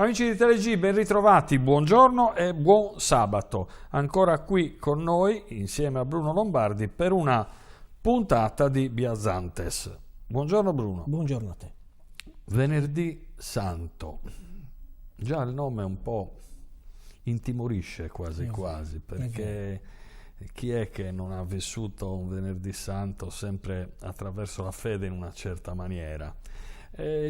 Amici di TeleG, ben ritrovati, buongiorno e buon sabato. Ancora qui con noi, insieme a Bruno Lombardi, per una puntata di Biazantes. Buongiorno Bruno. Buongiorno a te. Venerdì Santo. Già il nome un po' intimorisce quasi, perché chi è che non ha vissuto un Venerdì Santo sempre attraverso la fede in una certa maniera?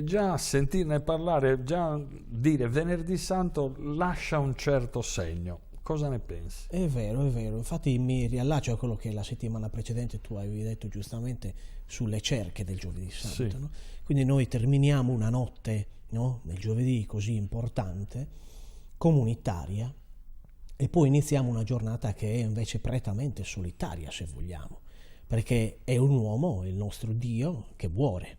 Già sentirne parlare, già dire Venerdì Santo lascia un certo segno. Cosa ne pensi? È vero, infatti mi riallaccio a quello che la settimana precedente tu avevi detto giustamente sulle cerche del Giovedì Santo, Sì. no? Quindi noi terminiamo una notte, no? Nel giovedì così importante, comunitaria, e poi iniziamo una giornata che è invece prettamente solitaria, se vogliamo, perché è un uomo, il nostro Dio, che muore.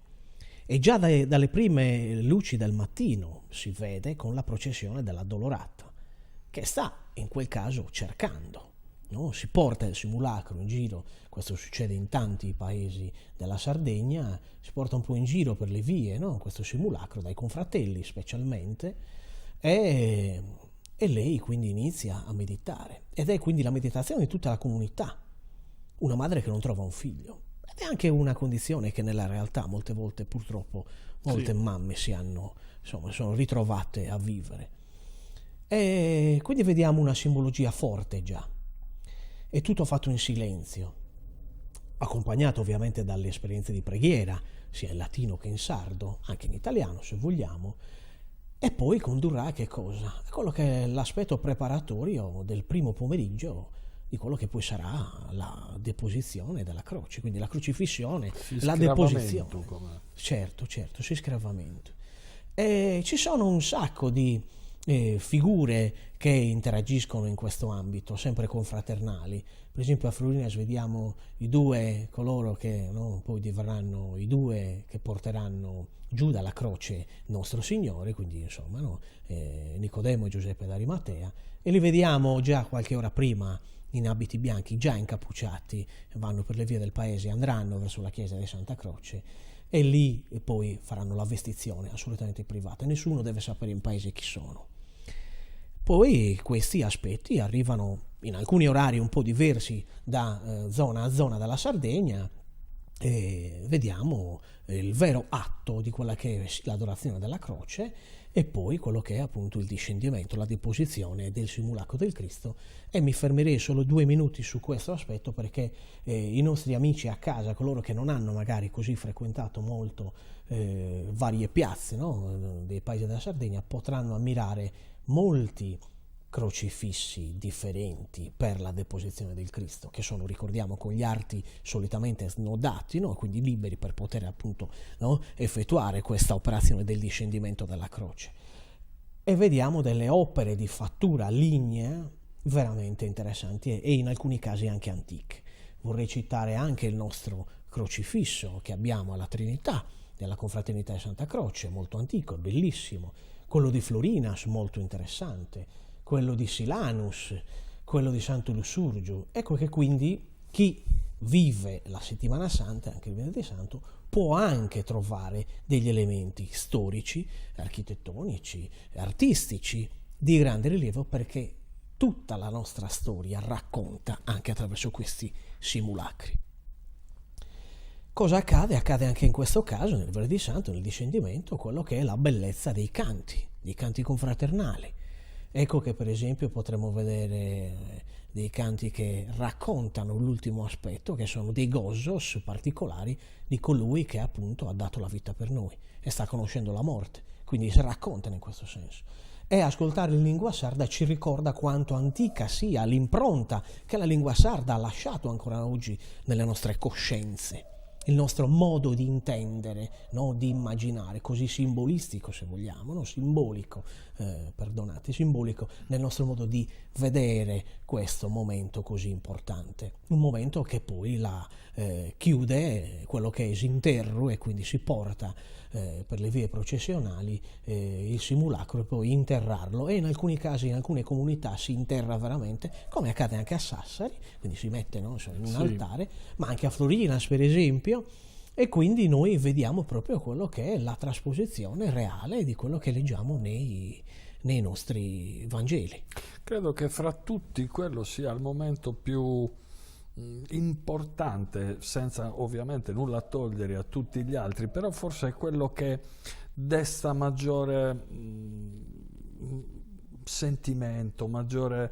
E già dalle prime luci del mattino si vede con la processione dell'Addolorata, che sta in quel caso cercando, no? Si porta il simulacro in giro, questo succede in tanti paesi della Sardegna, si porta un po' in giro per le vie, no? Questo simulacro dai confratelli specialmente, e lei quindi inizia a meditare, ed è quindi la meditazione di tutta la comunità, una madre che non trova un figlio. Ed è anche una condizione che nella realtà molte volte purtroppo molte mamme sono ritrovate a vivere. E quindi vediamo una simbologia forte già. È tutto fatto in silenzio, accompagnato ovviamente dalle esperienze di preghiera, sia in latino che in sardo, anche in italiano se vogliamo, e poi condurrà a che cosa? A quello che è l'aspetto preparatorio del primo pomeriggio di quello che poi sarà la deposizione della croce, quindi la crocifissione, la deposizione. Certo, sciscravamento. E ci sono un sacco di figure che interagiscono in questo ambito, sempre confraternali. Per esempio a Florinas vediamo i due, coloro che poi diverranno i due che porteranno giù dalla croce nostro Signore, quindi insomma Nicodemo e Giuseppe d'Arimatea, e li vediamo già qualche ora prima in abiti bianchi, già incappucciati, vanno per le vie del paese, andranno verso la chiesa di Santa Croce e lì poi faranno la vestizione assolutamente privata, nessuno deve sapere in paese chi sono. Poi questi aspetti arrivano in alcuni orari un po' diversi da zona a zona della Sardegna, e vediamo il vero atto di quella che è l'adorazione della croce e poi quello che è appunto il discendimento, la deposizione del simulacro del Cristo. E mi fermerei solo 2 minuti su questo aspetto perché i nostri amici a casa, coloro che non hanno magari così frequentato molto varie piazze dei paesi della Sardegna, potranno ammirare molti crocifissi differenti per la deposizione del Cristo, che sono, ricordiamo, con gli arti solitamente snodati, quindi liberi per poter appunto effettuare questa operazione del discendimento della croce. E vediamo delle opere di fattura lignea veramente interessanti e in alcuni casi anche antiche. Vorrei citare anche il nostro crocifisso che abbiamo alla Trinità della Confraternita di Santa Croce, molto antico, bellissimo, quello di Florinas, molto interessante, quello di Silanus, quello di Santo Lussurgiu. Ecco che quindi chi vive la settimana santa, anche il venerdì santo, può anche trovare degli elementi storici, architettonici, artistici di grande rilievo, perché tutta la nostra storia racconta anche attraverso questi simulacri. Cosa accade? Accade anche in questo caso, nel venerdì santo, nel discendimento, quello che è la bellezza dei canti confraternali. Ecco che per esempio potremo vedere dei canti che raccontano l'ultimo aspetto, che sono dei gozos particolari di colui che appunto ha dato la vita per noi e sta conoscendo la morte, quindi si raccontano in questo senso. E ascoltare in lingua sarda ci ricorda quanto antica sia l'impronta che la lingua sarda ha lasciato ancora oggi nelle nostre coscienze, il nostro modo di intendere, di immaginare, così simbolistico se vogliamo, simbolico nel nostro modo di vedere questo momento così importante, un momento che poi chiude quello che è Esinterru e quindi si porta per le vie processionali il simulacro e poi interrarlo, e in alcuni casi, in alcune comunità si interra veramente, come accade anche a Sassari, quindi si mette in un altare, ma anche a Florinas per esempio E quindi noi vediamo proprio quello che è la trasposizione reale di quello che leggiamo nei nostri Vangeli. Credo che fra tutti quello sia il momento più importante, senza ovviamente nulla togliere a tutti gli altri, però forse è quello che desta maggiore sentimento, maggiore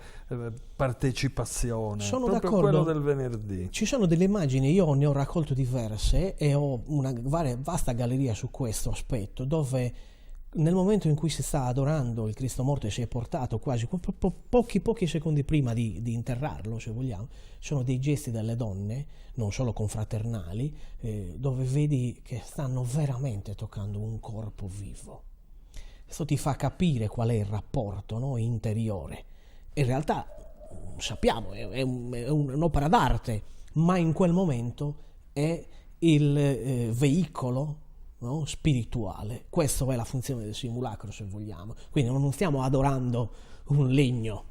partecipazione. Sono proprio d'accordo. Quello del venerdì. Ci sono delle immagini, io ne ho raccolto diverse e ho una vasta galleria su questo aspetto, dove nel momento in cui si sta adorando il Cristo morto e si è portato quasi pochi secondi prima di interrarlo, se vogliamo, sono dei gesti delle donne, non solo confraternali, dove vedi che stanno veramente toccando un corpo vivo. Questo ti fa capire qual è il rapporto, no, interiore. In realtà sappiamo, è un'opera d'arte, ma in quel momento è il veicolo, no, spirituale. Questa è la funzione del simulacro, se vogliamo. Quindi non stiamo adorando un legno,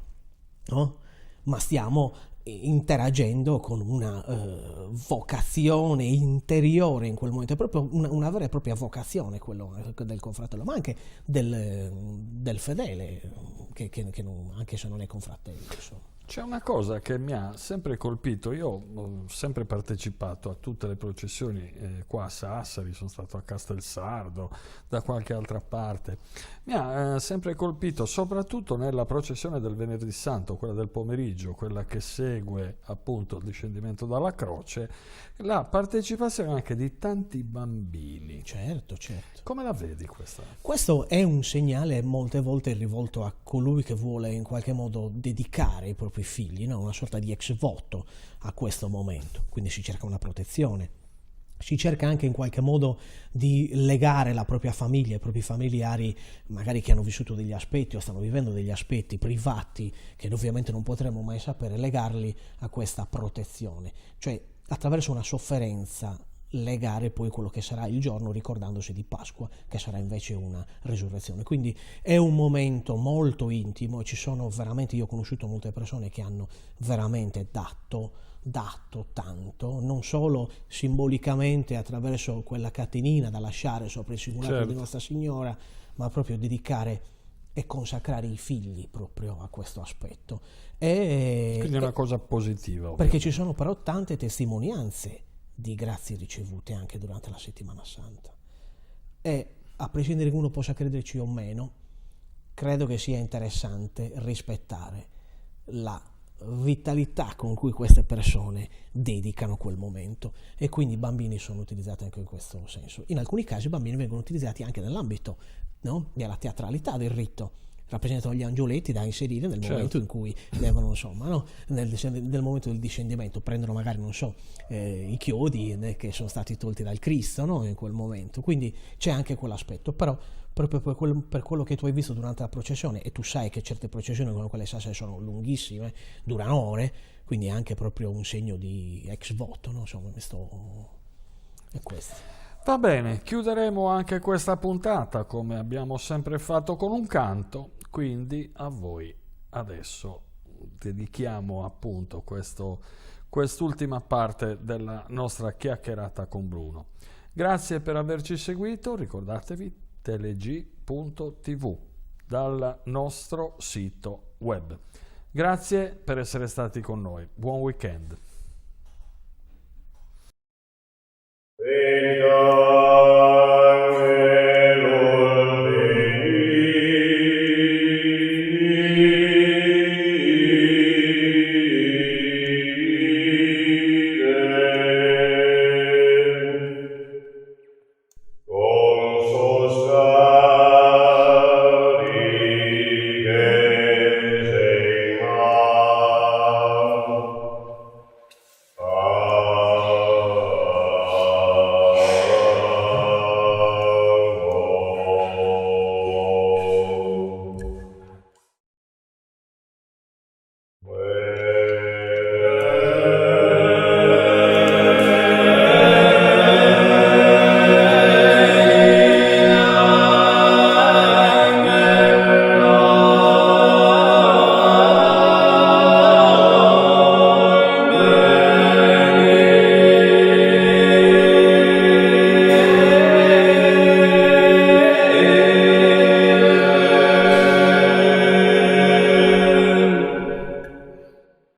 no? Ma stiamo interagendo con una vocazione interiore in quel momento. È proprio una vera e propria vocazione quello del confratello, ma anche del fedele, che non, anche se non è confratello, insomma. C'è una cosa che mi ha sempre colpito, io ho sempre partecipato a tutte le processioni qua a Sassari, sono stato a Castelsardo, da qualche altra parte, mi ha sempre colpito soprattutto nella processione del Venerdì Santo, quella del pomeriggio, quella che segue appunto il discendimento dalla croce, la partecipazione anche di tanti bambini. Certo. Come la vedi questa? Questo è un segnale molte volte rivolto a colui che vuole in qualche modo dedicare i propri figli, no? Una sorta di ex voto a questo momento, quindi si cerca una protezione. Si cerca anche in qualche modo di legare la propria famiglia, i propri familiari, magari che hanno vissuto degli aspetti o stanno vivendo degli aspetti privati che ovviamente non potremo mai sapere, legarli a questa protezione, cioè attraverso una sofferenza legare poi quello che sarà il giorno, ricordandosi di Pasqua, che sarà invece una risurrezione. Quindi è un momento molto intimo e ci sono veramente, io ho conosciuto molte persone che hanno veramente dato tanto, non solo simbolicamente attraverso quella catenina da lasciare sopra il simulacro di Nostra Signora, ma proprio dedicare e consacrare i figli proprio a questo aspetto. Quindi è una cosa positiva. Ovviamente. Perché ci sono però tante testimonianze di grazie ricevute anche durante la Settimana Santa. E a prescindere che uno possa crederci o meno, credo che sia interessante rispettare la vitalità con cui queste persone dedicano quel momento, e quindi i bambini sono utilizzati anche in questo senso. In alcuni casi i bambini vengono utilizzati anche nell'ambito, no, della teatralità del rito, rappresentano gli angioletti da inserire nel momento in cui devono, insomma, no? nel momento del discendimento prendono magari, non so, i chiodi che sono stati tolti dal Cristo, no? In quel momento, quindi c'è anche quell'aspetto. Però proprio per quello che tu hai visto durante la processione, e tu sai che certe processioni come quelle sassari sono lunghissime, durano ore, quindi è anche proprio un segno di ex voto, no? Insomma, è questo. Va bene, chiuderemo anche questa puntata come abbiamo sempre fatto con un canto, quindi a voi adesso dedichiamo appunto quest'ultima parte della nostra chiacchierata con Bruno. Grazie per averci seguito, ricordatevi teleg.tv dal nostro sito web. Grazie per essere stati con noi, buon weekend.